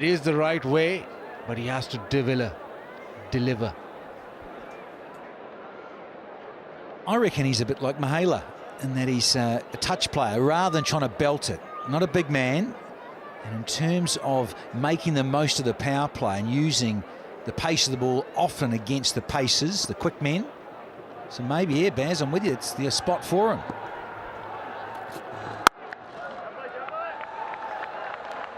It is the right way, but he has to deliver. I reckon he's a bit like Mahala in that he's a touch player rather than trying to belt it. Not a big man. And in terms of making the most of the power play and using the pace of the ball often against the paces, the quick men. So maybe, yeah, Baz, I'm with you. It's the spot for him.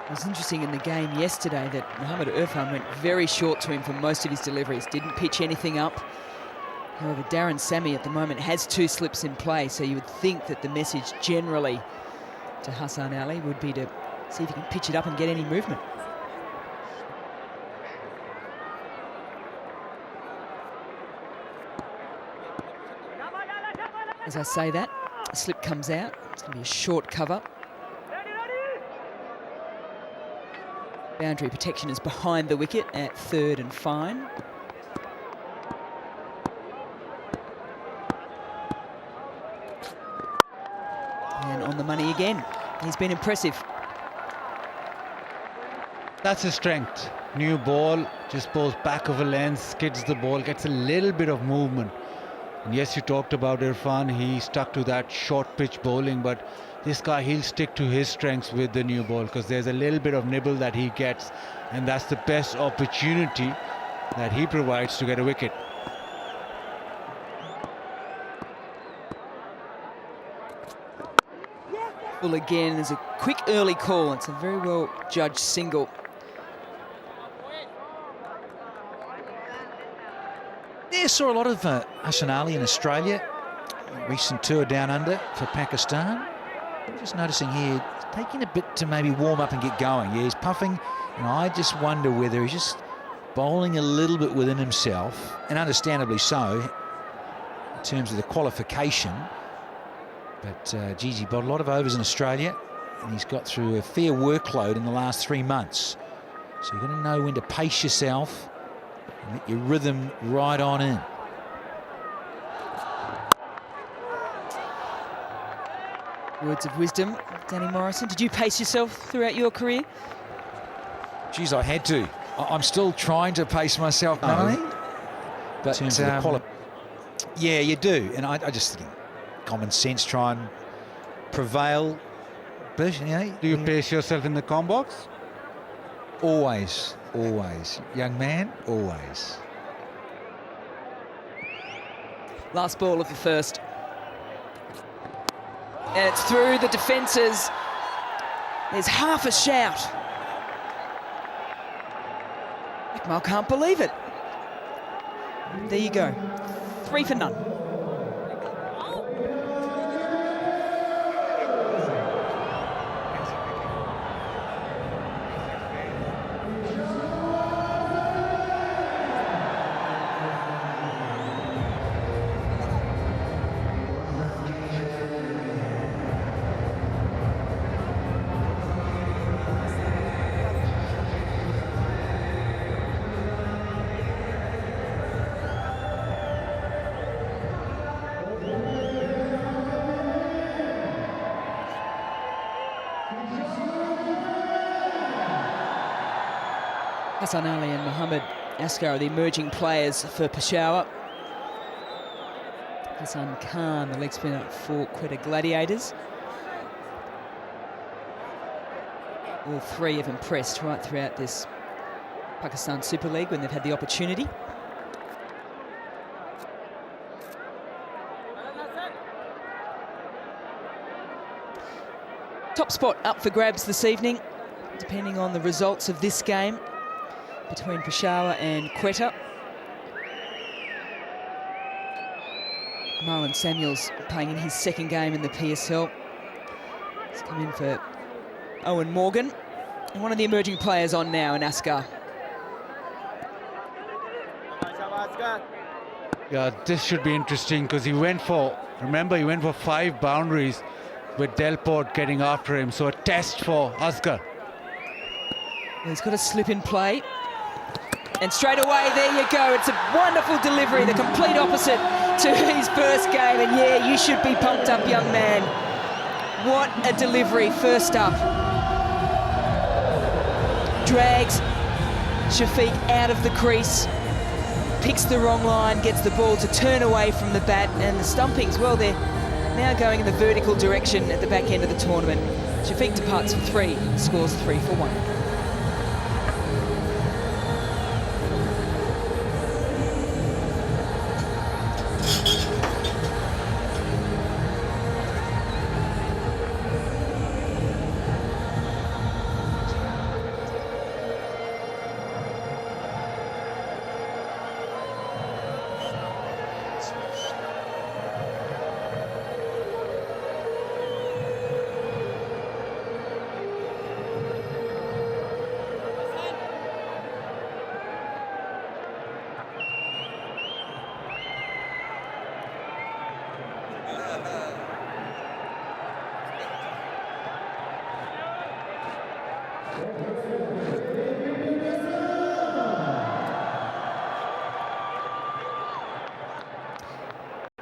It was interesting in the game yesterday that Mohamed Irfan went very short to him for most of his deliveries, didn't pitch anything up. However, Darren Sammy at the moment has 2 slips in play, so you would think that the message generally to Hassan Ali would be to see if he can pitch it up and get any movement. As I say that, a slip comes out. It's going to be a short cover. Boundary protection is behind the wicket at 3rd and fine. And on the money again. He's been impressive. That's his strength. New ball, just bowls back of a lens, skids the ball, gets a little bit of movement. And yes, you talked about Irfan, he stuck to that short pitch bowling, but this guy, he'll stick to his strengths with the new ball because there's a little bit of nibble that he gets, and that's the best opportunity that he provides to get a wicket. Well, again, there's a quick early call. It's a very well judged single. Yeah, saw a lot of Hassan Ali in Australia. Recent tour down under for Pakistan. Just noticing here, taking a bit to maybe warm up and get going. Yeah, he's puffing, and I just wonder whether he's just bowling a little bit within himself, and understandably so, in terms of the qualification. But, geez, he bowled a lot of overs in Australia, and he's got through a fair workload in the last 3 months. So you've got to know when to pace yourself and get your rhythm right on in. Words of wisdom, Danny Morrison. Did you pace yourself throughout your career? Geez, I had to. I'm still trying to pace myself, Melanie. But in terms of the quality, yeah, you do. And I just think common sense, try and prevail. But, you know, Do you pace yourself in the com box? Always, always. Young man, always. Last ball of the first. And it's through the defences. There's half a shout. Akmal can't believe it. There you go. 3 for none. Hassan Ali and Mohammad Asghar are the emerging players for Peshawar. Hassan Khan, the leg spinner for Quetta Gladiators. All 3 have impressed right throughout this Pakistan Super League when they've had the opportunity. Top spot up for grabs this evening, depending on the results of this game between Peshawar and Quetta. Marlon Samuels playing in his 2nd game in the PSL. He's come in for Owen Morgan. And one of the emerging players on now in Asghar. Yeah, this should be interesting because he went for 5 boundaries with Delport getting after him. So a test for Asghar. Well, he's got a slip in play. And straight away, there you go. It's a wonderful delivery, the complete opposite to his first game. And yeah, you should be pumped up, young man. What a delivery, first up. drags Shafiq out of the crease, picks the wrong line, gets the ball to turn away from the bat, and the stumpings, well, they're now going in the vertical direction at the back end of the tournament. Shafiq departs for 3, scores 3 for 1.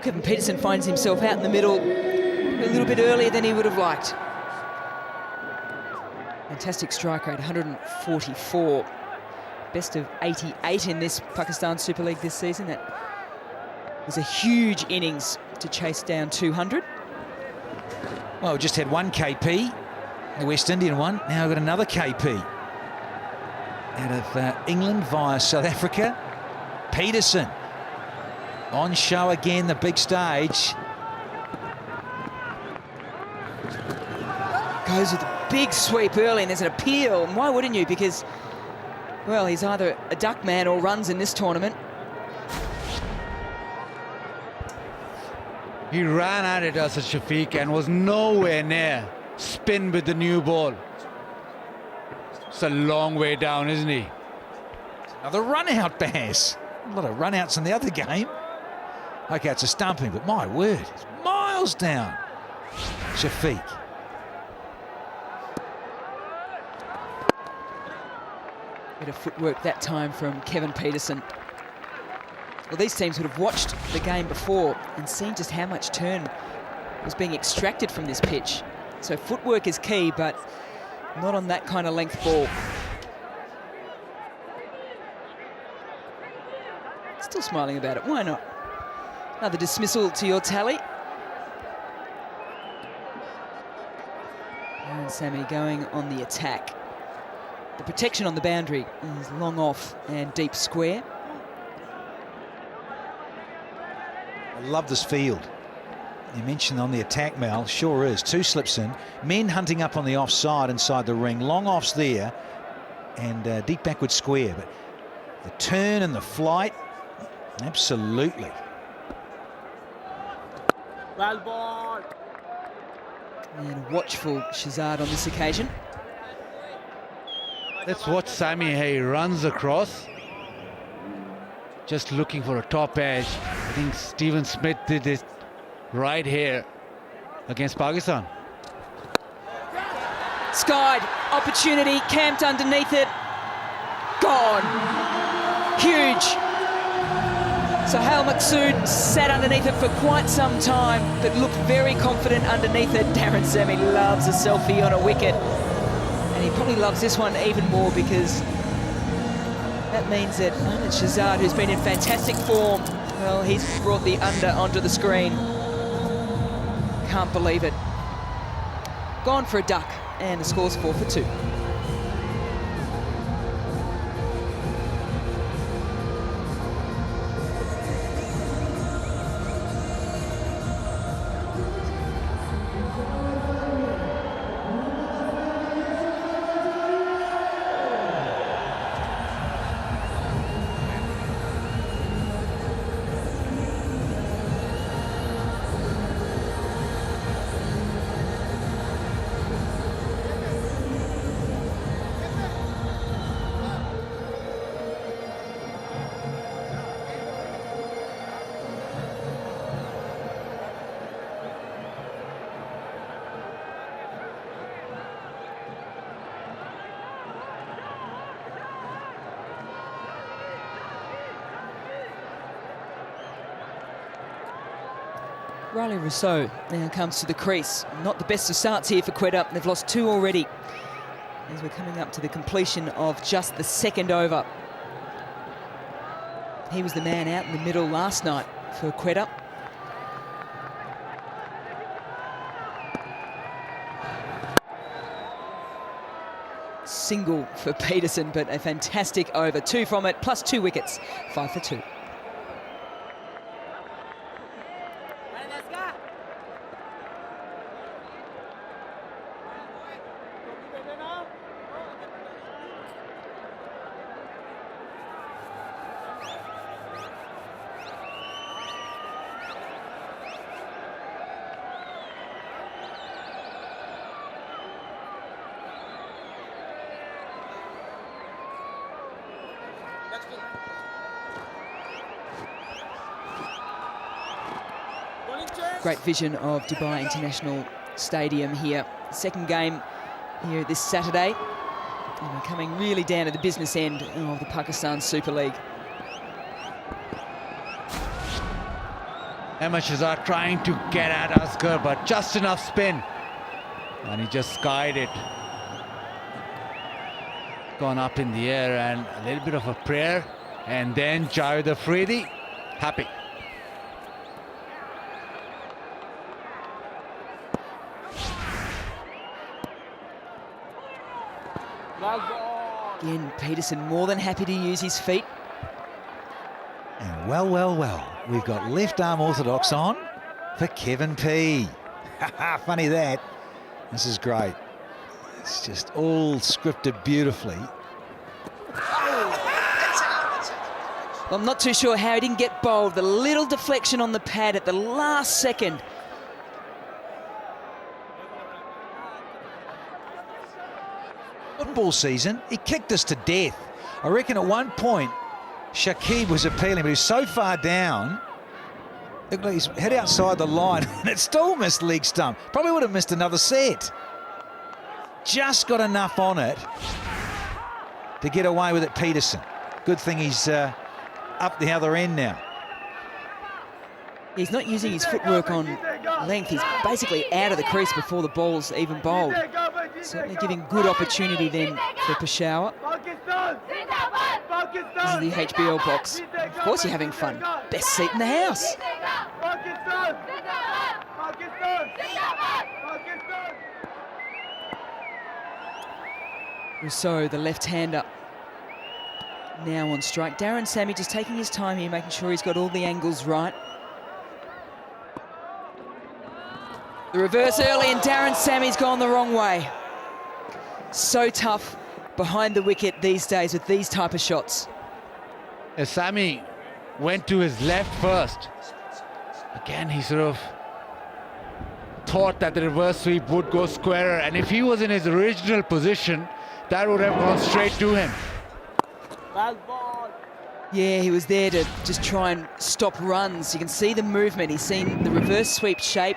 Kevin Peterson finds himself out in the middle a little bit earlier than he would have liked. Fantastic strike rate, 144. Best of 88 in this Pakistan Super League this season. That was a huge innings to chase down 200. Well, we just had one KP, the West Indian one. Now we've got another KP out of England via South Africa. Peterson on show again, the big stage. Goes with a big sweep early, and there's an appeal. And why wouldn't you? Because, well, he's either a duck man or runs in this tournament. He ran at it as a Shafiq and was nowhere near spin with the new ball. It's a long way down, isn't he? Another run out, Baz. A lot of run outs in the other game. Okay, it's a stumping, but my word, it's miles down. Shafiq. Bit of footwork that time from Kevin Peterson. Well, these teams would have watched the game before and seen just how much turn was being extracted from this pitch. So footwork is key, but not on that kind of length ball. Still smiling about it, why not? Another dismissal to your tally. And Sammy going on the attack. The protection on the boundary is long off and deep square. I love this field. You mentioned on the attack, Mel, sure is. 2 slips in. Men hunting up on the offside inside the ring. Long offs there and deep backward square. But the turn and the flight, absolutely. Well ball. And a watchful Shazad on this occasion. Let's watch Sammy. He runs across, just looking for a top edge. I think Stephen Smith did it right here against Pakistan. Skied, opportunity, camped underneath it. Gone. Huge. Sohail Maqsood sat underneath it for quite some time, but looked very confident underneath it. Darren Sammy loves a selfie on a wicket. And he probably loves this one even more because that means that Ahmed Shazad, who's been in fantastic form, well, he's brought the under onto the screen. Can't believe it. Gone for a duck, and the score's 4 for 2. Riley Rousseau now comes to the crease. Not the best of starts here for Quetta. They've lost 2 already. as we're coming up to the completion of just the second over. He was the man out in the middle last night for Quetta. Single for Peterson, but a fantastic over. 2 from it, plus 2 wickets. 5 for 2. Great vision of Dubai International Stadium here. Second game here this Saturday. And we're coming really down to the business end of the Pakistan Super League. Ahmed Shahzad trying to get at Asghar, but just enough spin. And he just skied it. Gone up in the air and a little bit of a prayer. And then Javed Afridi, happy. Again, Peterson more than happy to use his feet. And well, we've got left arm orthodox on for Kevin P. Funny that. This is great. It's just all scripted beautifully. Well, I'm not too sure how he didn't get bowled. The little deflection on the pad at the last second. Football season, he kicked us to death. I reckon at one point, Shakib was appealing, but he was so far down, looked like he's head outside the line, and it still missed leg stump. Probably would have missed another set. Just got enough on it to get away with it, Peterson. Good thing he's up the other end now. He's not using his footwork on length. He's basically out of the crease before the ball's even bowled. Certainly giving good opportunity then for Peshawar. This is the HBL box. Of course you're having fun. Best seat in the house. Rousseau, the left-hander, now on strike. Darren Sammy just taking his time here, making sure he's got all the angles right. The reverse early, and Darren Sammy's gone the wrong way. So tough behind the wicket these days with these type of shots. Sammy went to his left first. Again, he sort of thought that the reverse sweep would go squarer, and if he was in his original position, that would have gone straight to him. Yeah, he was there to just try and stop runs. You can see the movement. He's seen the reverse sweep shape,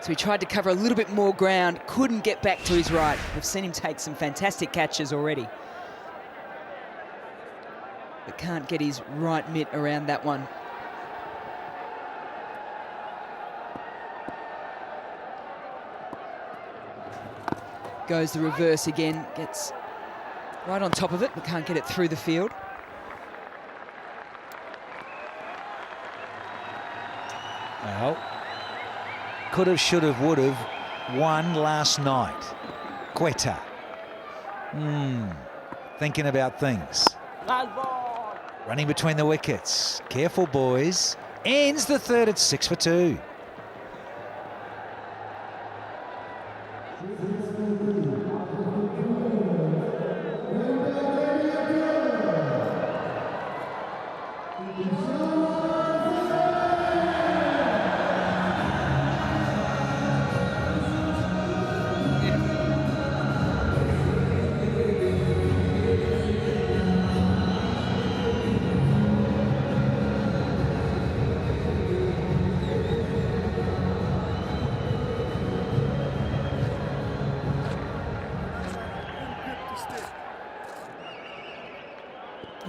so he tried to cover a little bit more ground, couldn't get back to his right. We've seen him take some fantastic catches already, but can't get his right mitt around that one. Goes the reverse again, gets right on top of it, but can't get it through the field. Well, could have, should have, would have won last night. Quetta. Thinking about things. Running between the wickets. Careful, boys. Ends the third at 6 for 2.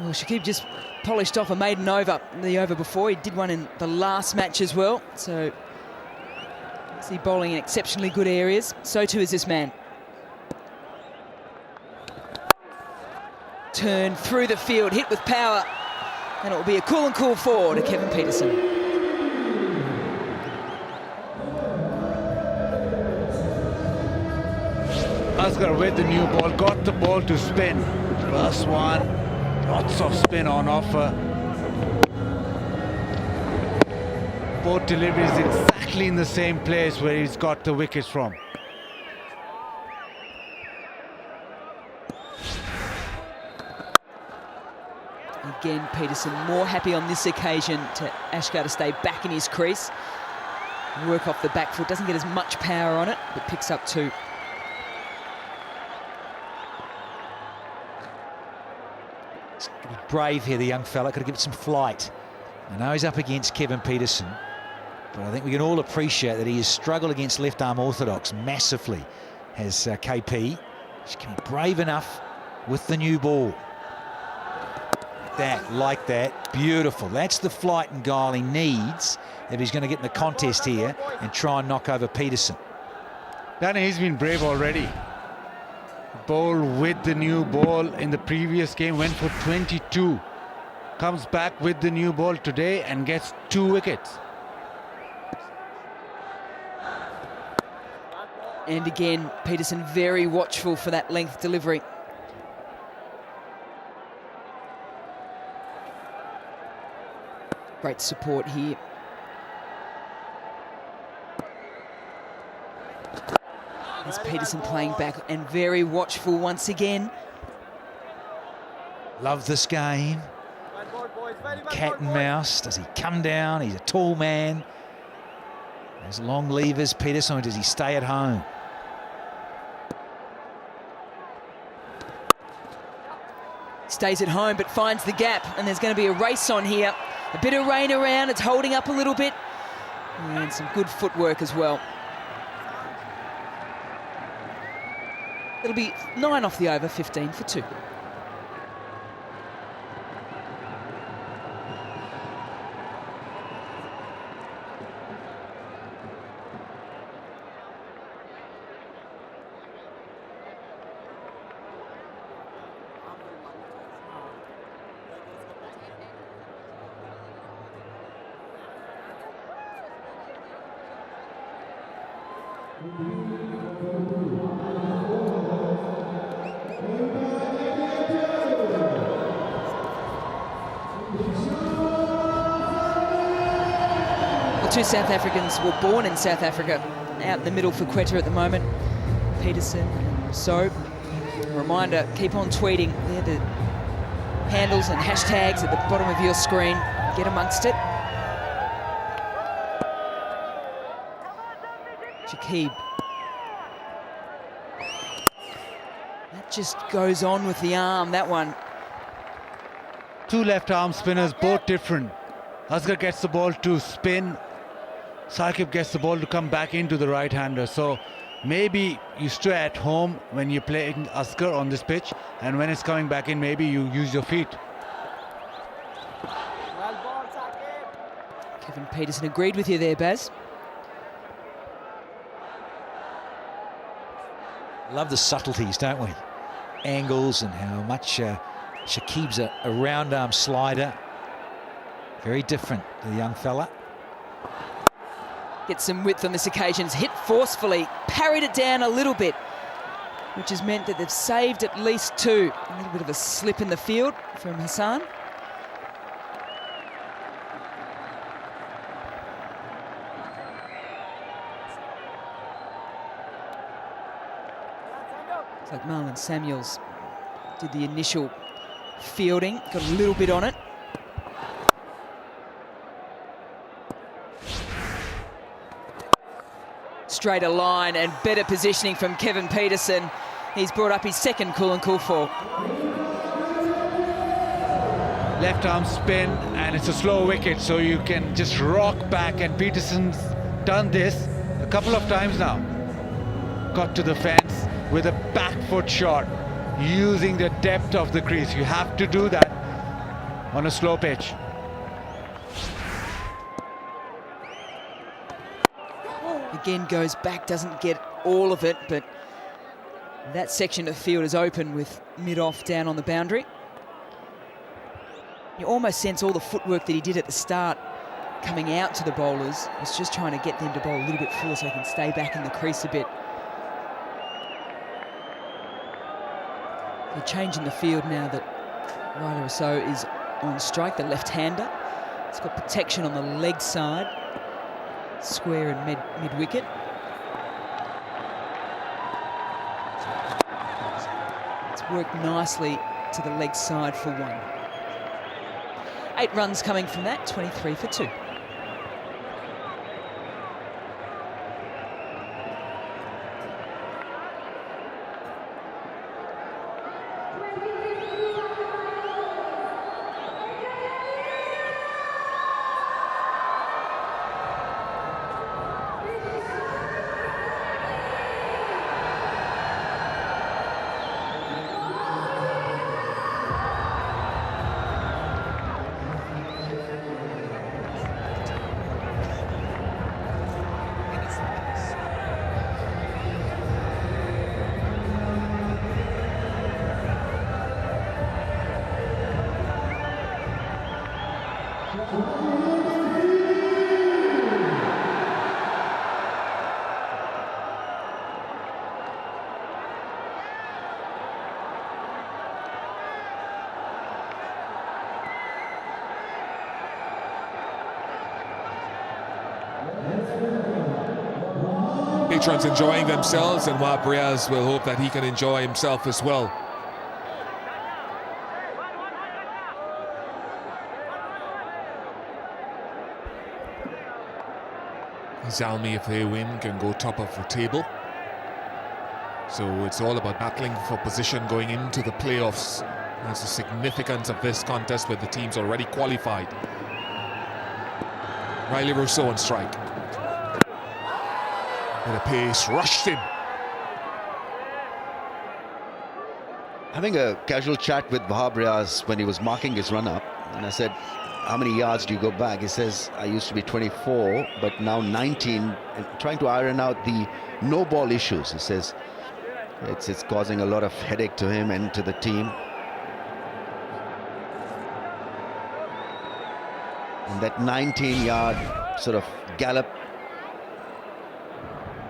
Well, Shakib just polished off a maiden over the over before. He did one in the last match as well. So, see bowling in exceptionally good areas. So too is this man. turn through the field, hit with power, and it will be a cool and cool 4 to Kevin Peterson. Asghar with the new ball, got the ball to spin. First one, lots of spin on offer. Both deliveries exactly in the same place where he's got the wickets from. Again, Peterson more happy on this occasion to Asghar to stay back in his crease. Work off the back foot, doesn't get as much power on it, but picks up 2. He's got to be brave here, the young fella. Got to give it some flight. I know he's up against Kevin Peterson, but I think we can all appreciate that he has struggled against left-arm orthodox massively, has KP. He can be brave enough with the new ball. Like that, beautiful. That's the flight and guile he needs if he's going to get in the contest here and try and knock over Peterson. Danny, he's been brave already. Bowl with the new ball in the previous game, went for 22. Comes back with the new ball today and gets 2 wickets. And again, Peterson very watchful for that length delivery. Great support here. There's Peterson playing back and very watchful once again. Love this game. Cat and mouse. Does he come down? He's a tall man. Those long levers, Peterson, does he stay at home? Stays at home but finds the gap, and there's going to be a race on here. A bit of rain around, it's holding up a little bit. And some good footwork as well. It'll be 9 off the over, 15 for 2. The 2 South Africans were born in South Africa, out in the middle for Quetta at the moment. Peterson and so. Reminder, keep on tweeting. They're the handles and hashtags at the bottom of your screen. Get amongst it. Shakib. That just goes on with the arm, that one. 2 left arm spinners, both different. Asghar gets the ball to spin. Saqib gets the ball to come back into the right-hander. So maybe you stay at home when you're playing Asghar on this pitch, and when it's coming back in, maybe you use your feet. Kevin Peterson agreed with you there, Baz. Love the subtleties, don't we? Angles and how much Shakib's a round arm slider. Very different to the young fella. Gets some width on this occasion. It's hit forcefully, parried it down a little bit, which has meant that they've saved at least 2. A little bit of a slip in the field from Hassan. It's like Marlon Samuels did the initial fielding, got a little bit on it. Straighter line and better positioning from Kevin Peterson. He's brought up his second cool and cool 4. Left arm spin, and it's a slow wicket, so you can just rock back, and Peterson's done this a couple of times now. Got to the fence with a back foot shot, using the depth of the crease. You have to do that on a slow pitch. Again, goes back, doesn't get all of it, but that section of field is open with mid-off down on the boundary. You almost sense all the footwork that he did at the start coming out to the bowlers was just trying to get them to bowl a little bit fuller so they can stay back in the crease a bit. The change in the field now that Riley Rousseau is on strike, the left-hander. It's got protection on the leg side, square and mid-wicket. It's worked nicely to the leg side for 1. 8 runs coming from that, 23 for 2. Patrons enjoying themselves, and Wahab Riaz will hope that he can enjoy himself as well. Zalmi, if they win, can go top of the table. So it's all about battling for position going into the playoffs. That's the significance of this contest with the teams already qualified. Riley Rousseau on strike. With a pace, rushed in. Having a casual chat with Wahab Riaz when he was marking his run-up, and I said, how many yards do you go back? He says, I used to be 24, but now 19, and trying to iron out the no-ball issues. He says it's causing a lot of headache to him and to the team. And that 19-yard sort of gallop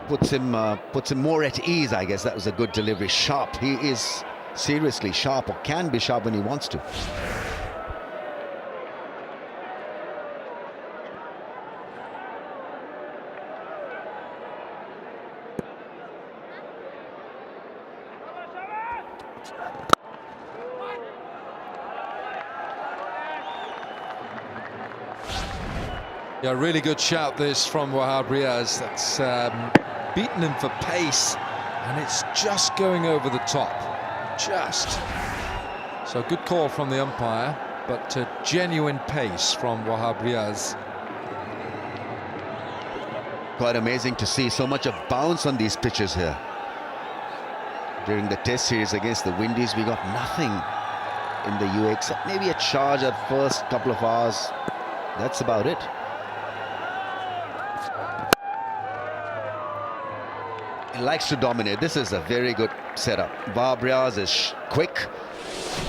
puts him more at ease, I guess. That was a good delivery. Sharp. He is seriously sharp, or can be sharp when he wants to. Yeah, really good shout this from Wahab Riaz. That's beaten him for pace, and it's just going over the top. Just. So good call from the umpire, but genuine pace from Wahab Riaz. Quite amazing to see so much of bounce on these pitches here. During the test series against the Windies, we got nothing in the UAE, except maybe a charge at first couple of hours. That's about it. He likes to dominate. This is a very good setup. Wahab Riaz is quick.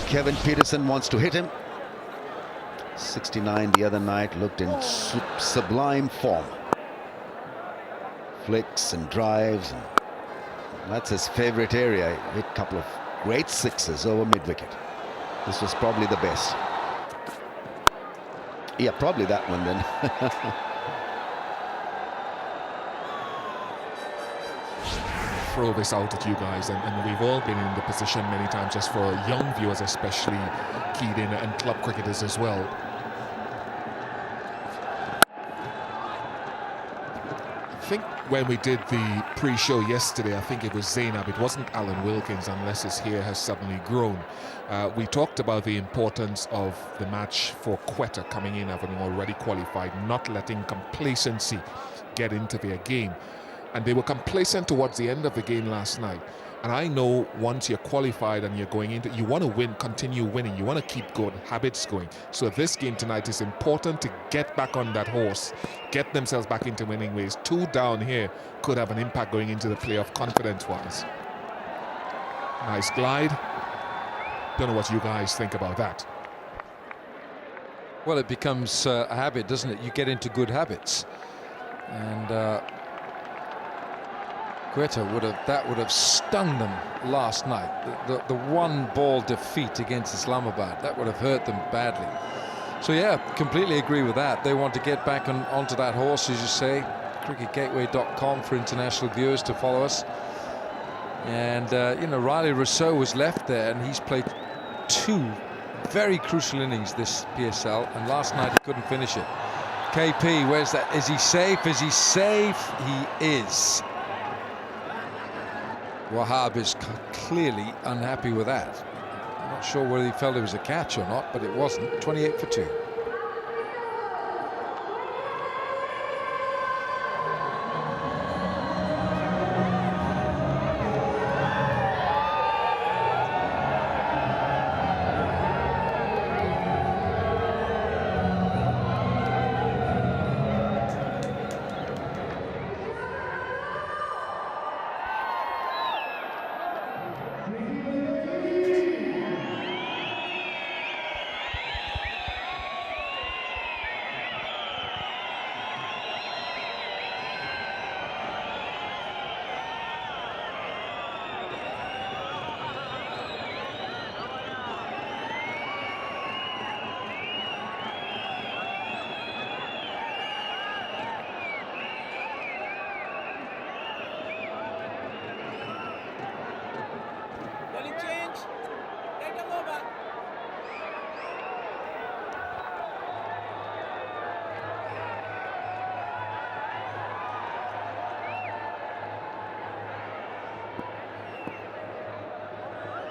Kevin Peterson wants to hit him. 69 the other night, looked in sublime form. Flicks and drives. And that's his favorite area. He hit a couple of great sixes over mid-wicket. This was probably the best. Yeah, probably that one then. Throw this out at you guys, and we've all been in the position many times, just for young viewers especially, keyed in, and club cricketers as well. I think when we did the pre-show yesterday, I think it was Zainab, it wasn't Alan Wilkins, unless his hair has suddenly grown. We talked about the importance of the match for Quetta coming in, having already qualified, not letting complacency get into their game. And they were complacent towards the end of the game last night. And I know once you're qualified and you're going into, you want to win, continue winning. You want to keep good habits going. So this game tonight is important to get back on that horse, get themselves back into winning ways. 2 down here could have an impact going into the playoff confidence-wise. Nice glide. Don't know what you guys think about that. Well, it becomes a habit, doesn't it? You get into good habits, and Quetta would have stung them last night. The one ball defeat against Islamabad, that would have hurt them badly. So yeah, completely agree with that. They want to get back onto that horse, as you say. cricketgateway.com for international viewers to follow us. And you know, Riley Rousseau was left there, and he's played 2 very crucial innings this PSL, and last night he couldn't finish it. KP, where's that? Is he safe? Is he safe? He is. Wahab is clearly unhappy with that. I'm not sure whether he felt it was a catch or not, but it wasn't. 28 for 2.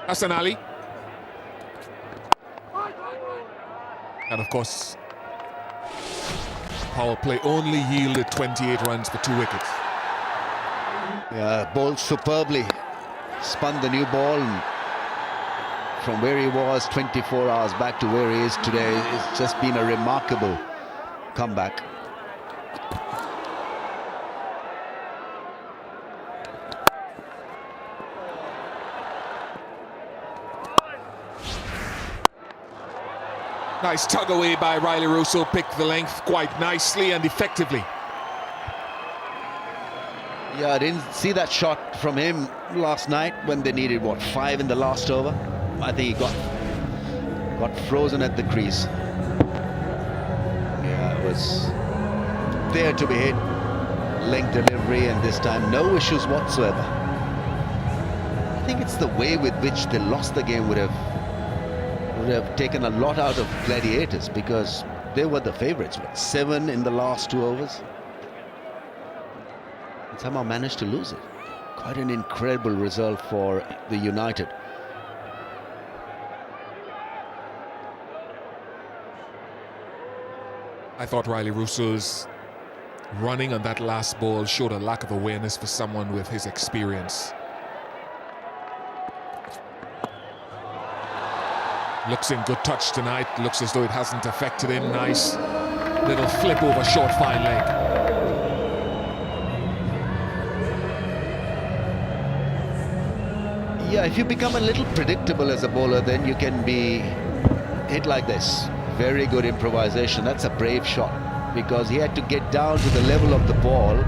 Hassan Ali. And of course, power play only yielded 28 runs for 2 wickets. Yeah, bowled superbly. Spun the new ball, and from where he was 24 hours back to where he is today, it's just been a remarkable comeback. Nice tug away by Riley Rousseau, picked the length quite nicely and effectively. Yeah, I didn't see that shot from him last night when they needed, what, 5 in the last over? I think he got frozen at the crease. Yeah, it was there to be hit. Length delivery, and this time no issues whatsoever. I think it's the way with which they lost the game would have taken a lot out of Gladiators, because they were the favourites. 7 in the last 2 overs. And somehow managed to lose it. Quite an incredible result for the United. I thought Riley Rousseau's running on that last ball showed a lack of awareness for someone with his experience. Looks in good touch tonight. Looks as though it hasn't affected him. Nice little flip over short fine leg. Yeah, if you become a little predictable as a bowler, then you can be hit like this. Very good improvisation. That's a brave shot, because he had to get down to the level of the ball,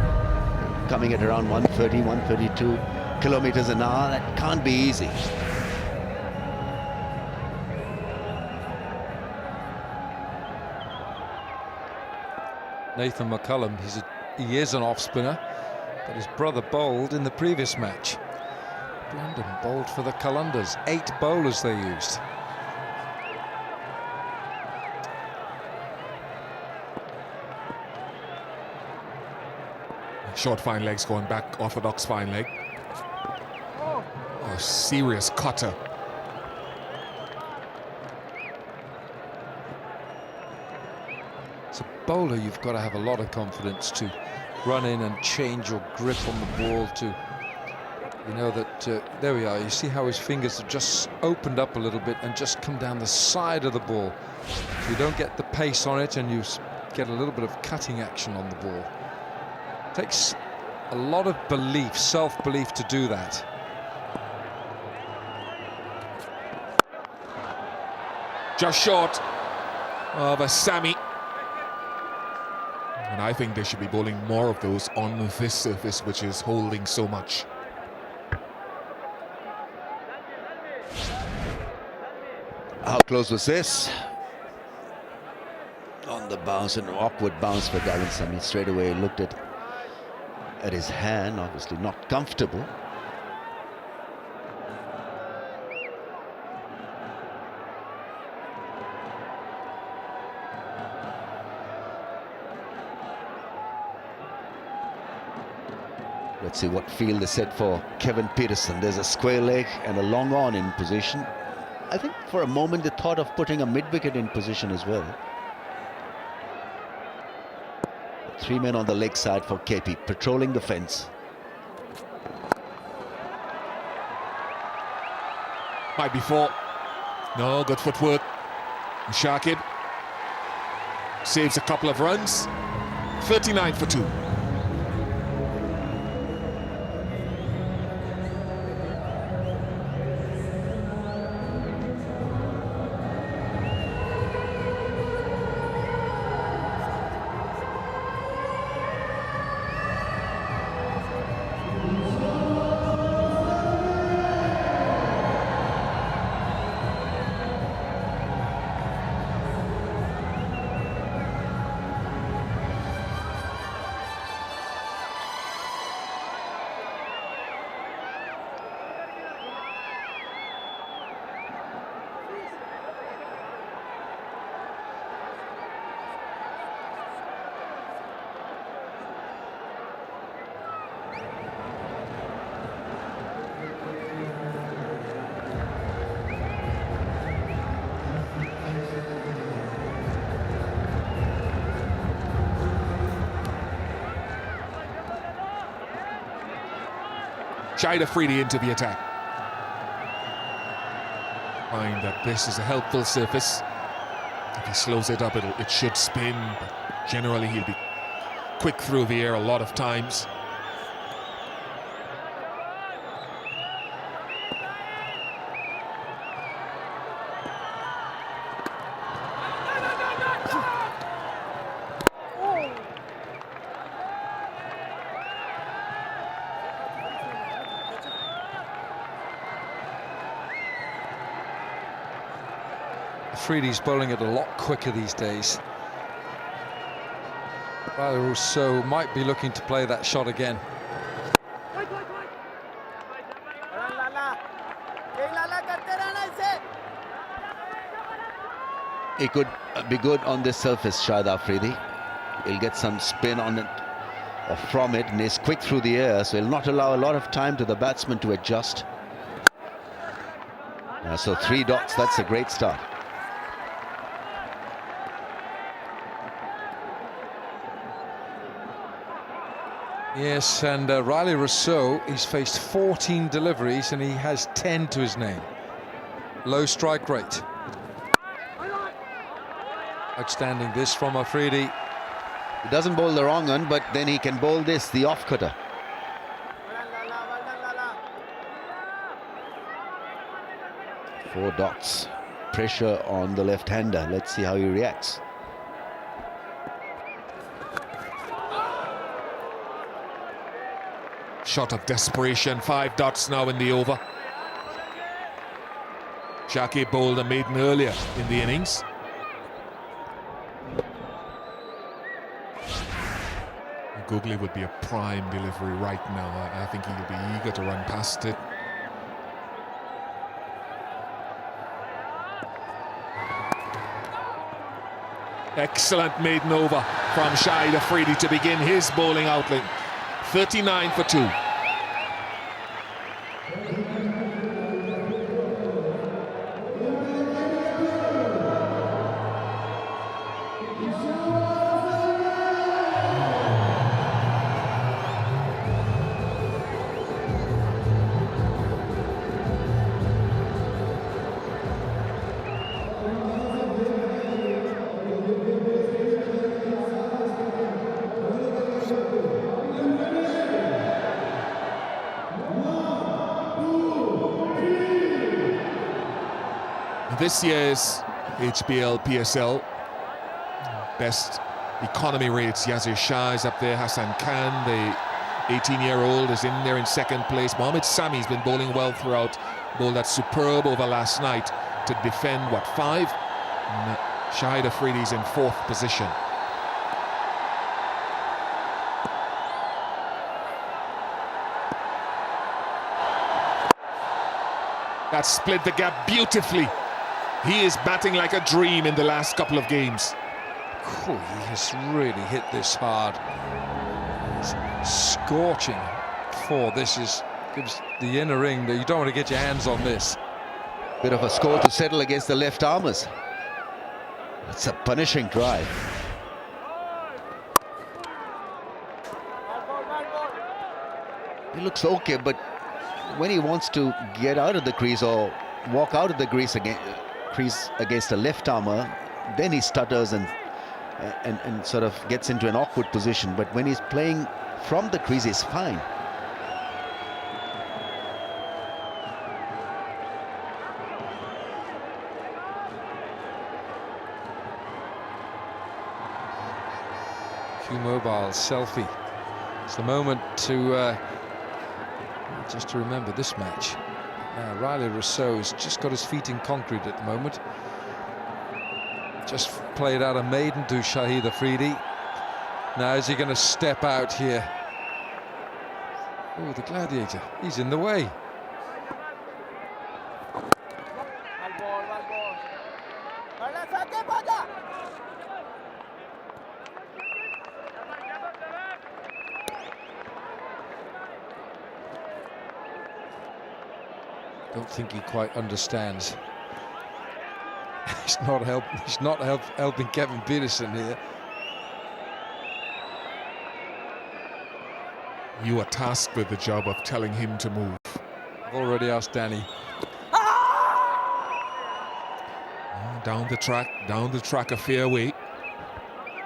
coming at around 130, 132 kilometers an hour. That can't be easy. Nathan McCullum, he is an off spinner, but his brother bowled in the previous match. Brandon bowled for the Calunders. 8 bowlers they used. Short fine legs going back, orthodox fine leg. Oh, serious cutter. As a bowler, you've got to have a lot of confidence to run in and change your grip on the ball to, you know, that there we are. You see how his fingers have just opened up a little bit and just come down the side of the ball. So you don't get the pace on it, and you get a little bit of cutting action on the ball. It takes a lot of belief, self-belief, to do that. Just short. of a Sami. And I think they should be bowling more of those on this surface, which is holding so much. How close was this? On the bounce, an awkward bounce for Darren Sami. Straight away looked at his hand, obviously not comfortable. Let's see what field is set for Kevin Peterson. There's a square leg and a long on in position. I think for a moment they thought of putting a mid-wicket in position as well. 3 men on the leg side for KP, patrolling the fence. Might be 4. No, good footwork. Shakib saves a couple of runs. 39 for 2. Shahid Afridi into the attack. Find that this is a helpful surface. If he slows it up, it should spin, but generally he'll be quick through the air a lot of times. Afridi's bowling it a lot quicker these days. Riley Rousseau might be looking to play that shot again. He could be good on this surface, Shahid Afridi. He'll get some spin on it or from it, and he's quick through the air, so he'll not allow a lot of time to the batsman to adjust. So 3 dots, that's a great start. Yes, and Riley Rousseau, he's faced 14 deliveries and he has 10 to his name. Low strike rate. Outstanding this from Afridi. He doesn't bowl the wrong one, but then he can bowl this, the off-cutter. Four dots. Pressure on the left-hander. Let's see how he reacts. Shot of desperation, 5 dots now in the over. Shakib bowled a maiden earlier in the innings. Googly would be a prime delivery right now. I think he'll be eager to run past it. Excellent maiden over from Shahid Afridi to begin his bowling outlet. 39 for 2. This year's HBL PSL Best economy rates. Yazir Shah is up there. Hassan Khan, the 18-year-old, is in there in second place. Mohamed Sami's been bowling well throughout. Bowled that superb over last night to defend, 5? And Shahid Afridi's in 4th position. That split the gap beautifully. He is batting like a dream in the last couple of games. He has really hit this hard. It's scorching for this gives the inner ring that you don't want to get your hands on this. Bit of a score to settle against the left armers. It's a punishing drive. He looks okay, but when he wants to get out of the crease or walk out of the crease against a left armour, then he stutters and sort of gets into an awkward position. But when he's playing from the crease, he's fine. Mobile selfie. It's the moment to just to remember this match. Riley Rousseau's just got his feet in concrete at the moment. Just played out a maiden to Shahid Afridi. Now is he going to step out here? Oh, the Gladiator, he's in the way. Don't think he quite understands. He's not helping Kevin Peterson here. You are tasked with the job of telling him to move. I've already asked Danny. Down the track a fair way.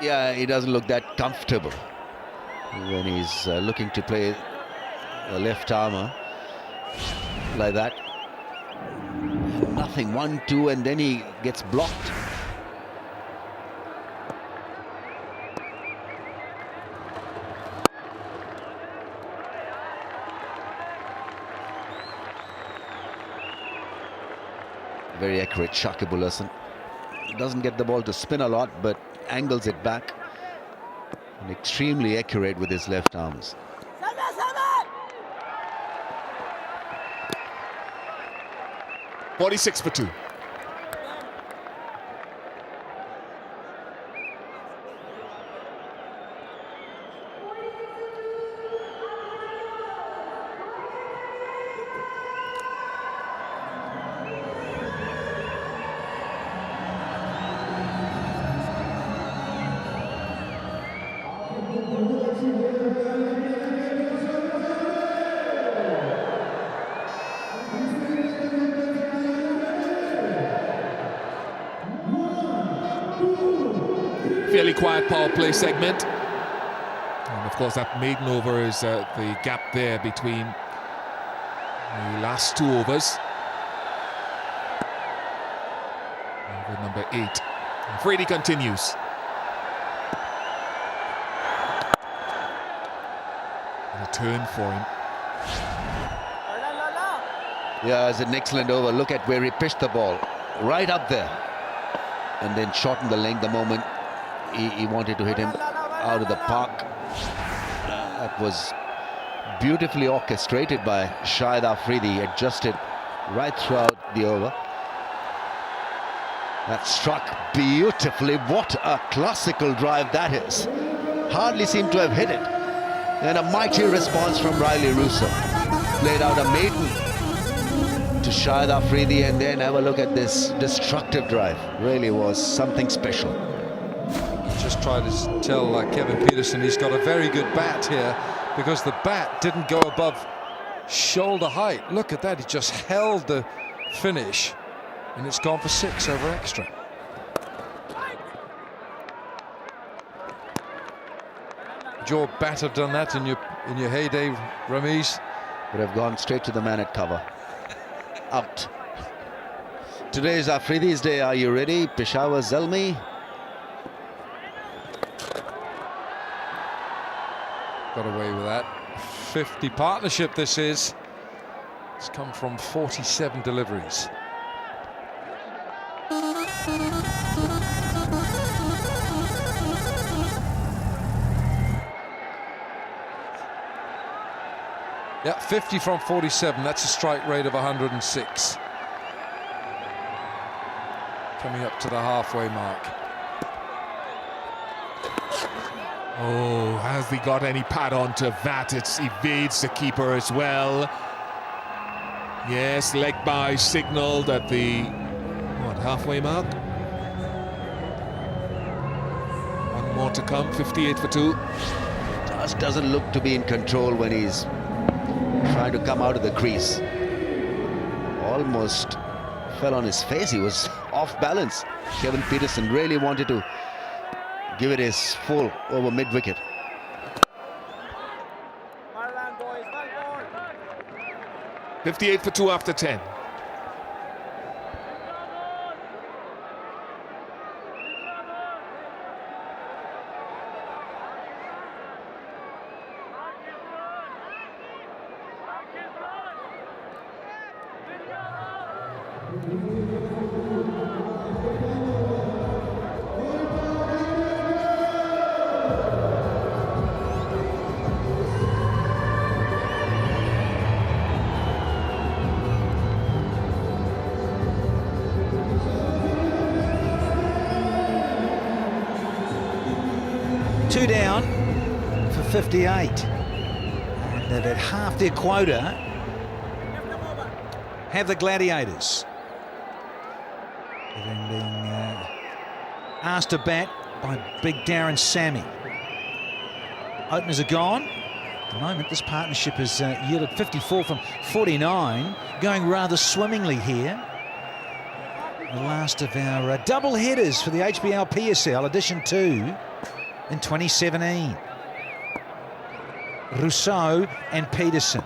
Yeah, he doesn't look that comfortable when he's looking to play a left armour like that. Nothing, 1-2, and then he gets blocked. Very accurate Shakib ul Hasan. Doesn't get the ball to spin a lot, but angles it back. And extremely accurate with his left arms. 46 for 2. Fairly quiet power play segment, and of course that maiden over is the gap there between the last 2 overs. Over number 8. Afridi continues. And a turn for him. Yeah, it's an excellent over. Look at where he pitched the ball, right up there, and then shortened the length the moment he wanted to hit him out of the park. That was beautifully orchestrated by Shahid Afridi, adjusted right throughout the over. That struck beautifully. What a classical drive that is. Hardly seemed to have hit it. And a mighty response from Riley Rousseau. Played out a maiden to Shahid Afridi, and then have a look at this destructive drive. Really was something special. Just try to tell Kevin Peterson he's got a very good bat here, because the bat didn't go above shoulder height. Look at that, he just held the finish, and it's gone for 6 over extra. Would your bat have done that in your heyday, Ramiz? Would have gone straight to the man at cover. Out. Today is Afridi's day. Are you ready? Peshawar Zalmi. got away with that. 50 partnership this is. It's come from 47 deliveries. Yeah, 50 from 47. That's a strike rate of 106. Coming up to the halfway mark. Oh, has he got any pad onto that? It evades the keeper as well. Yes, leg by signalled at the halfway mark. One more to come. 58 for 2. Just doesn't look to be in control when he's trying to come out of the crease. Almost fell on his face. He was off balance. Kevin Peterson really wanted to give it his full over mid-wicket. Well done, boys. Well done. 58 for 2 after 10. Two down for 58. And they've had half their quota. Have the Gladiators. Having been asked to bat by big Darren Sammy. Openers are gone. At the moment, this partnership has yielded 54 from 49, going rather swimmingly here. The last of our double headers for the HBL PSL, edition 2 in 2017. Rousseau and Peterson.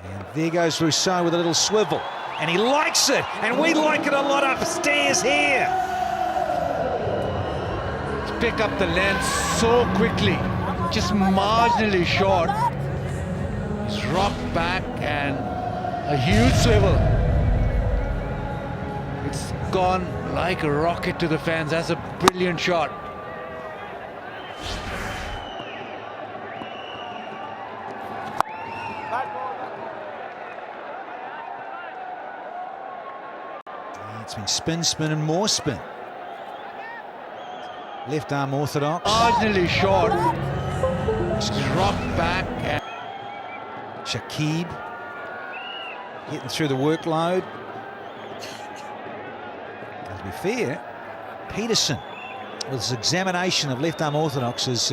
And there goes Rousseau with a little swivel. And he likes it. And we like it a lot upstairs here. Pick up the length so quickly. Just marginally short. He's rocked back and a huge swivel. It's gone like a rocket to the fans. That's a brilliant shot. It's been spin, spin and more spin. Left arm orthodox. Marginally short. He's rocked back. And Shakib getting through the workload. And to be fair, Peterson with his examination of left arm orthodox is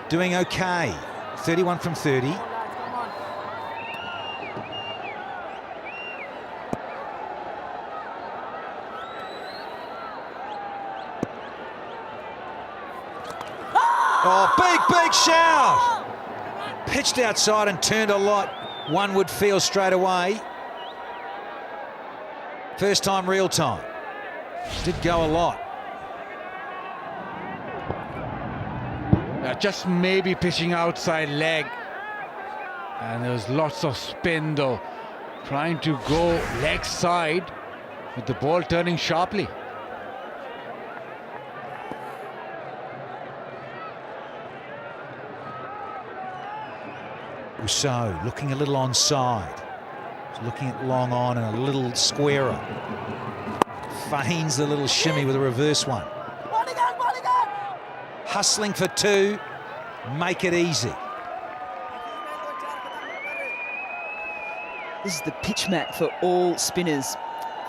doing okay. 31 from 30. Oh, big shout! Pitched outside and turned a lot, one would feel straight away. First time, real time. Did go a lot. just maybe pitching outside leg. And there was lots of spin though. Trying to go leg side with the ball turning sharply. Rousseau looking a little onside. He's looking at long on and a little squarer. Feigns the little shimmy with a reverse one. Hustling for two. Make it easy. This is the pitch mat for all spinners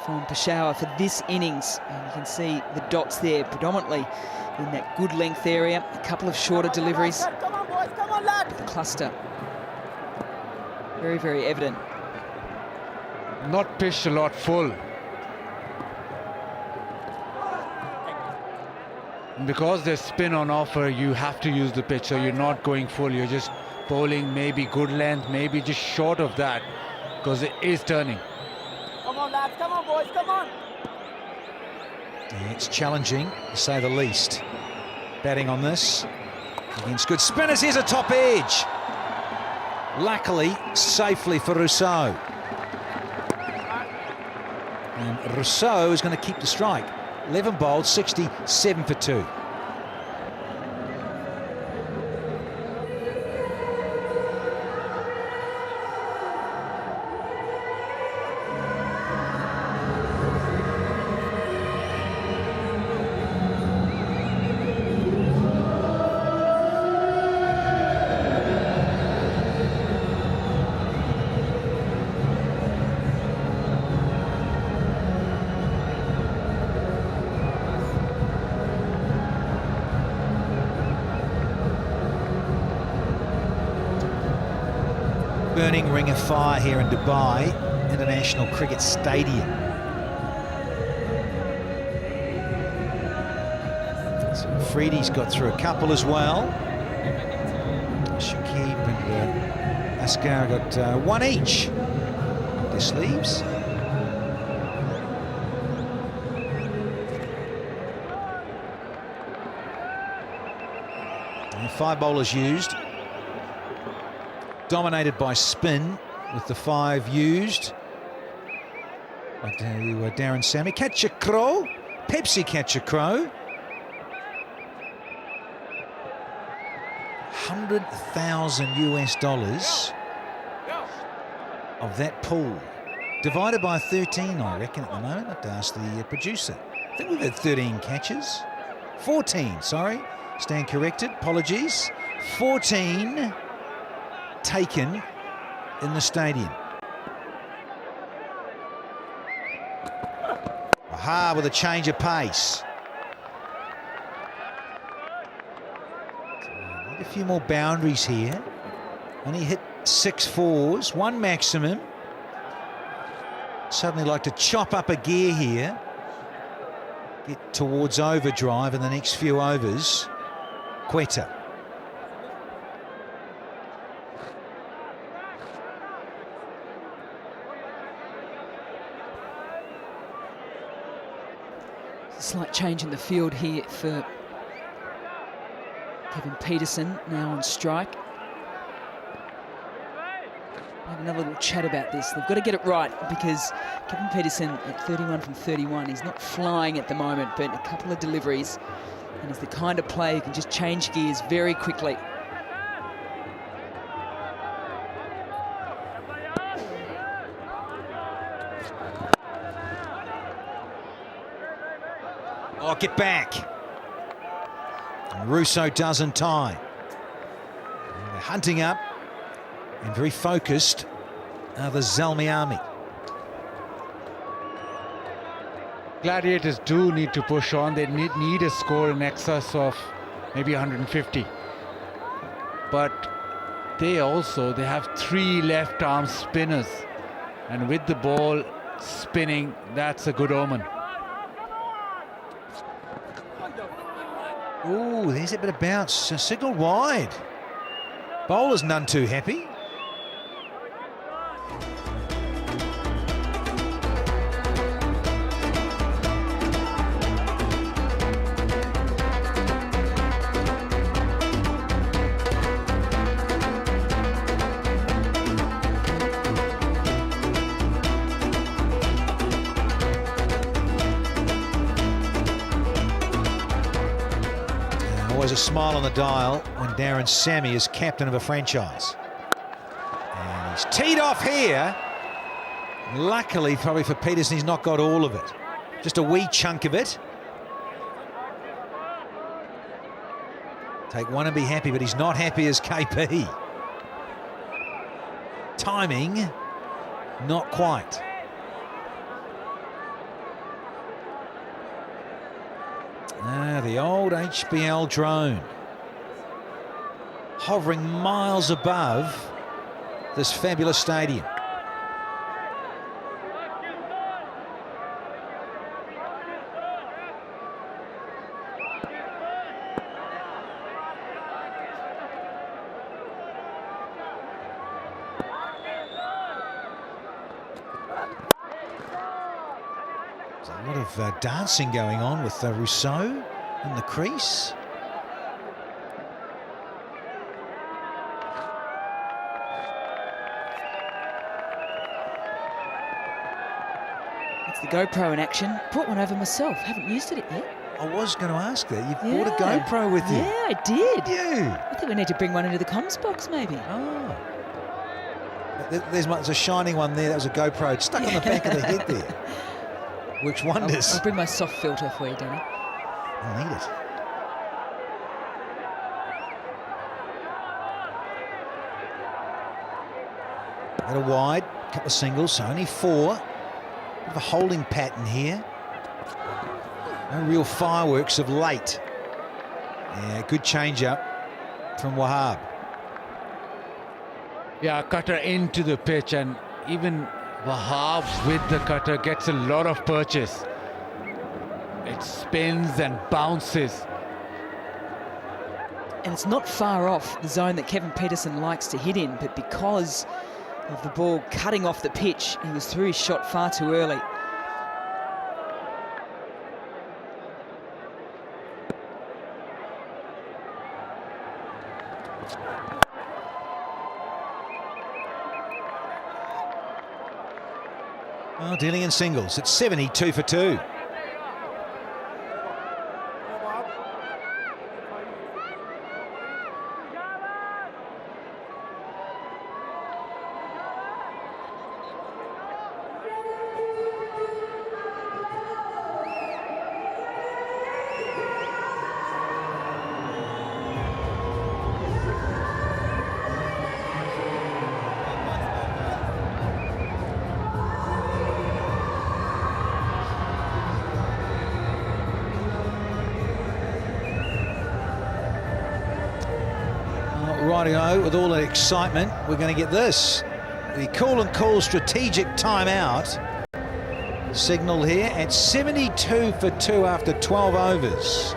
from Peshawar for this innings. And you can see the dots there predominantly in that good length area. A couple of shorter deliveries. Come on, boys, come on, lad. The cluster. Very, very evident. Not pitched a lot full. And because there's spin on offer, you have to use the pitch, so you're not going full. You're just bowling maybe good length, maybe just short of that, because it is turning. Come on, lads, come on, boys, come on. Yeah, it's challenging, to say the least. Batting on this. Against good spinners, here's a top edge. Luckily, safely for Rousseau. And Rousseau is going to keep the strike. 11 bowled, 67 for 2. Burning ring of fire here in Dubai International Cricket Stadium. So Freedy's got through a couple as well. Shakib and Asghar got one each up their sleeves. And 5 bowlers used. Dominated by spin with the 5 used. Darren Sammy. Catch a crow. Pepsi catch a crow. 100,000 US dollars of that pool. Divided by 13, I reckon, at the moment. I have to ask the producer. I think we've had 13 catches. 14, sorry. Stand corrected. Apologies. 14 taken in the stadium. Aha, with a change of pace. So need a few more boundaries here. Only hit 6 fours, 1 maximum. Suddenly like to chop up a gear here. Get towards overdrive in the next few overs. Quetta. Slight change in the field here for Kevin Peterson, now on strike. Have another little chat about this. They've got to get it right because Kevin Peterson at 31 from 31, he's not flying at the moment, but a couple of deliveries, and he's the kind of player who can just change gears very quickly. Oh, get back. And Rousseau doesn't tie. And they're hunting up and very focused are the Zalmi army. Gladiators do need to push on. They need a score in excess of maybe 150. But they have 3 left arm spinners. And with the ball spinning, that's a good omen. Ooh, there's a bit of bounce. A signal wide. Bowler's none too happy. Always a smile on the dial when Darren Sammy is captain of a franchise. And he's teed off here. Luckily, probably for Peterson, he's not got all of it. Just a wee chunk of it. Take one and be happy, but he's not happy as KP. Timing, not quite. Ah, the old HBL drone. Hovering miles above this fabulous stadium. There's a lot of dancing going on with Rousseau in the crease. the GoPro in action. Brought one over myself. Haven't used it yet. I was going to ask that. You've Yeah. brought a GoPro with you. Yeah, I did. You? I think we need to bring one into the comms box, maybe. Oh. There's a shiny one there. That was a GoPro. It's stuck on the back of the head there. Works wonders. I'll bring my soft filter for you, Danny. I'll need it. Got a wide, couple of singles, so only 4. Bit of a holding pattern here. No real fireworks of late. Yeah, good change up from Wahab. Yeah, cutter into the pitch, and even Wahab with the cutter gets a lot of purchase. It spins and bounces. And it's not far off the zone that Kevin Peterson likes to hit in, but because of the ball cutting off the pitch, he was through his shot far too early. Oh, dealing in singles. It's 72 for 2. Rightio, with all the excitement, we're going to get this. The call and cool strategic timeout signal here at 72 for 2 after 12 overs.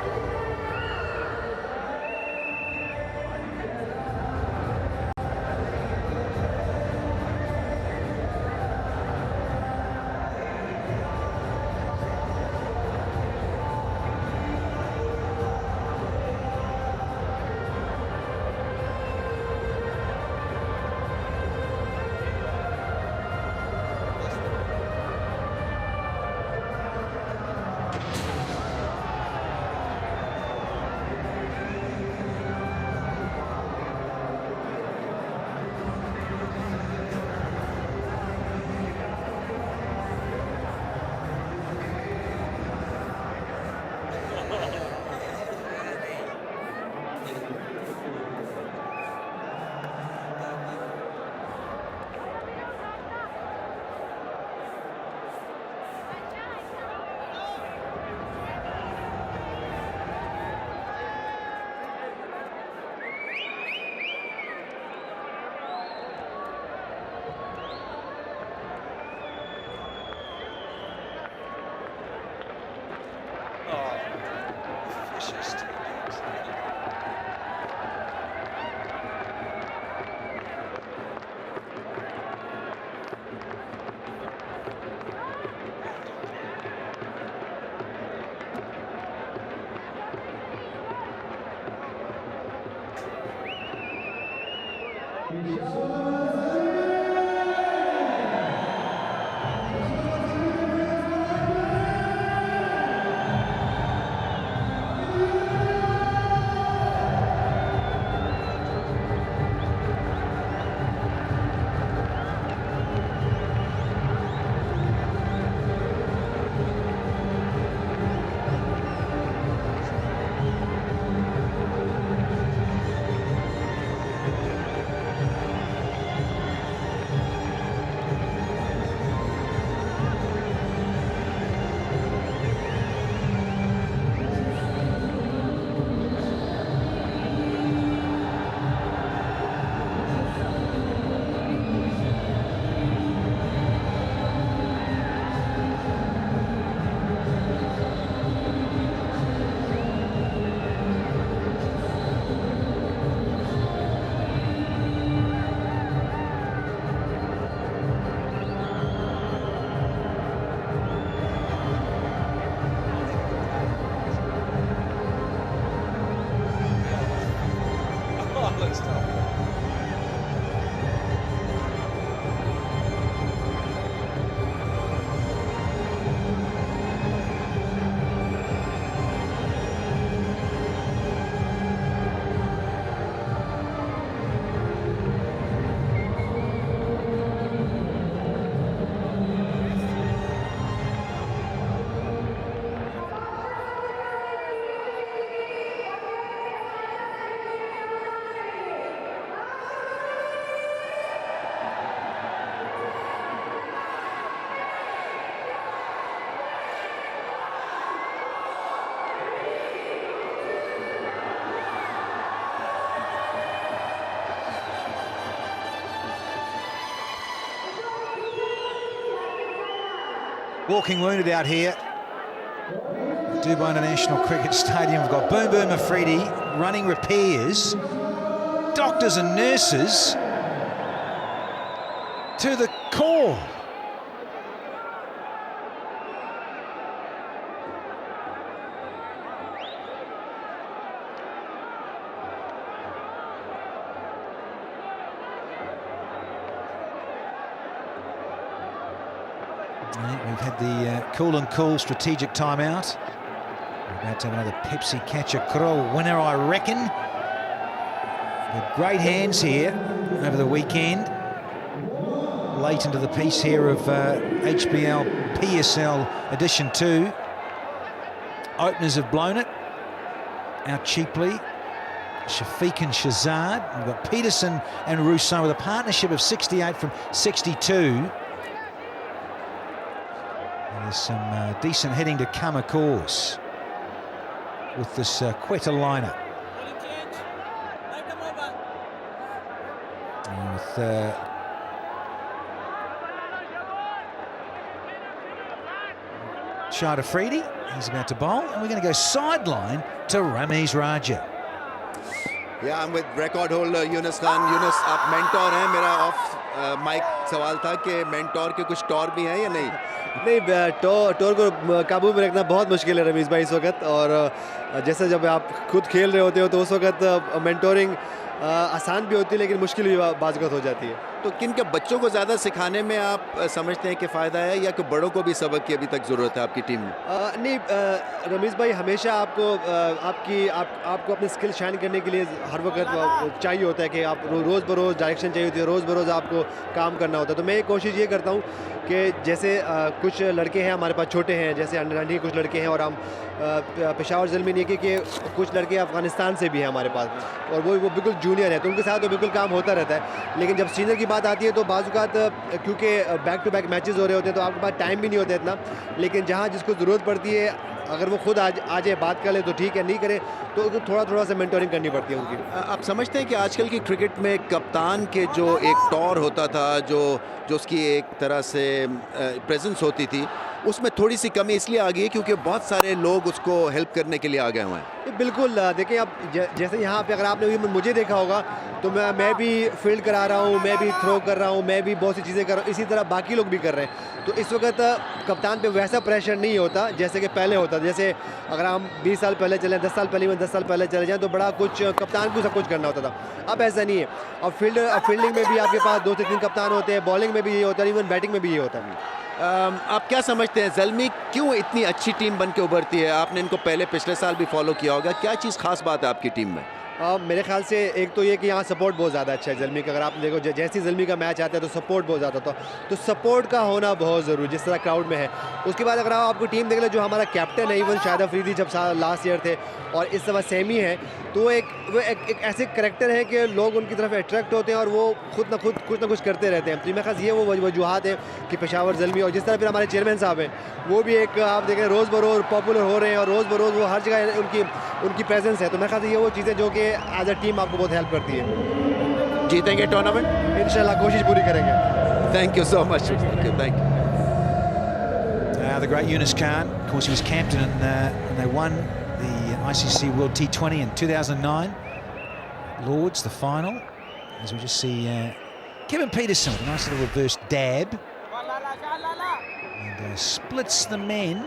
walking wounded out here. Dubai International Cricket Stadium. We've got Boom Boom Afridi running repairs. Doctors and nurses to the call. We've had the cool and cool strategic timeout. We're about to have another Pepsi Catcher Crow winner, I reckon. With great hands here over the weekend. Late into the piece here of HBL PSL Edition 2. Openers have blown it out cheaply. Shafiq and Shazad. We've got Peterson and Rousseau with a partnership of 68 from 62. There's some decent hitting to come, of course, with this Quetta lineup. And with Shahid Afridi, he's about to bowl, and we're going to go sideline to Ramiz Raja. Yeah, I'm with record holder Yunus Khan. Yunus, आप mentor हैं. मेरा off mic सवाल था कि mentor के कुछ Tor भी हैं या नहीं? नहीं, टोर को काबू में रखना बहुत मुश्किल है रमीज़ भाई इस वक्त। और जैसे जब आप खुद खेल रहे होते हो तो उस वक्त मेंटोरिंग आसान भी होती है लेकिन मुश्किल भी बाज़ वक़्त हो जाती है। तो किन के बच्चों को ज़्यादा सिखाने में आप समझते हैं कि फ़ायदा है या कि बड़ों को भी सबक की अभी तक ज़रूरत है आपकी टीम में? नहीं, रमीज़ भाई हमेशा आपको अपने स्किल शाइन करने के लिए हर वक्त चाहिए होता है कि आप रोज़ बरोज़ डायरेक्शन चाहिए होती है, रोज़ बरोज़ आपको काम करना होता है। तो मैं कोशिश ये करता हूँ कि जैसे कुछ लड़के हैं हमारे पास छोटे हैं, जैसे अंडर 19 कुछ लड़के हैं, और हम पेशावर ज़ल्मी नहीं कि कुछ लड़के अफ़गानिस्तान से भी हैं हमारे पास, और वो बिल्कुल जूनियर है, तो उनके साथ तो बिल्कुल काम होता रहता है। लेकिन जब सीनियर की बात आती है तो बाज़-औक़ात क्योंकि बैक टू बैक मैचेस हो रहे होते हैं तो आपके पास टाइम भी नहीं होता इतना, लेकिन जहाँ जिसको ज़रूरत पड़ती है अगर वो खुद आ जाए बात कर ले तो ठीक है, नहीं करे तो थोड़ा सा मेंटोरिंग करनी पड़ती है उनकी। आप समझते हैं कि आजकल की क्रिकेट में कप्तान के जो एक टॉर होता था, जो उसकी एक तरह से प्रेजेंस होती थी, उसमें थोड़ी सी कमी इसलिए आ गई है क्योंकि बहुत सारे लोग उसको हेल्प करने के लिए आ गए हुए हैं? बिल्कुल, देखिए आप जैसे यहाँ पे अगर आपने मुझे देखा होगा तो मैं भी फील्ड करा रहा हूँ, मैं भी थ्रो कर रहा हूँ, मैं भी बहुत सी चीज़ें कर रहा हूँ, इसी तरह बाकी लोग भी कर रहे हैं। तो इस वक्त कप्तान पे वैसा प्रेशर नहीं होता जैसे कि पहले होता। जैसे अगर हम 20 साल पहले चले, 10 साल पहले चले जाएँ तो बड़ा कुछ कप्तान को सब कुछ करना होता था। अब ऐसा नहीं है। अब फील्डिंग में भी आपके पास 2 से 3 कप्तान होते हैं, बॉलिंग में भी ये होता है, इवन बैटिंग में भी ये होता है। आप क्या समझते हैं ज़ल्मी क्यों इतनी अच्छी टीम बन के उभरती है? आपने इनको पिछले साल भी फॉलो किया होगा, क्या चीज़ खास बात है आपकी टीम में? मेरे ख्याल से एक तो ये कि यहाँ सपोर्ट बहुत ज़्यादा अच्छा है ज़ल्मी का। अगर आप देखो जैसे ही ज़ल्मी का मैच आता है तो सपोर्ट बहुत ज़्यादा होता है, तो सपोर्ट का होना बहुत ज़रूरी, जिस तरह क्राउड में है। उसके बाद अगर आप आपको टीम देख ले, जो हमारा कैप्टन है, इवन शाहिद अफरीदी जब लास्ट ईयर थे और इस समय सेमी है, तो वो एक ऐसे करैक्टर है कि लोग उनकी तरफ अट्रैक्ट होते हैं और वो खुद ना कुछ करते रहते हैं। तो मेरे ख्याल ये वो वजूहत है कि पेशावर ज़ल्मी, और जिस तरह फिर हमारे चेयरमैन साहब हैं, वो भी एक आप देखें रोज़ बरोज़ पॉपुलर हो रहे हैं और रोज़ बरोज़ वो हर जगह उनकी प्रेजेंस है। तो मेरे ख्याल से ये वो चीज़ें जो कि एज अ टीम आपको बहुत हेल्प करती है। जीतेंगे टूर्नामेंट इंशाल्लाह, कोशिश पूरी करेंगे। Thank you so much. Thank you. The great Yunus Khan, of course, he was captain and they won the ICC World T20 in 2009. Lords, the final, as we just see Kevin Peterson with a nice little reverse dab. And splits the men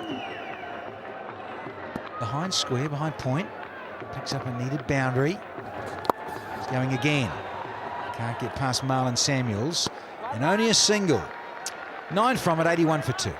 behind square, behind point. Picks up a needed boundary. He's going again. Can't get past Marlon Samuels. And only a single. 9 from it, 81 for 2.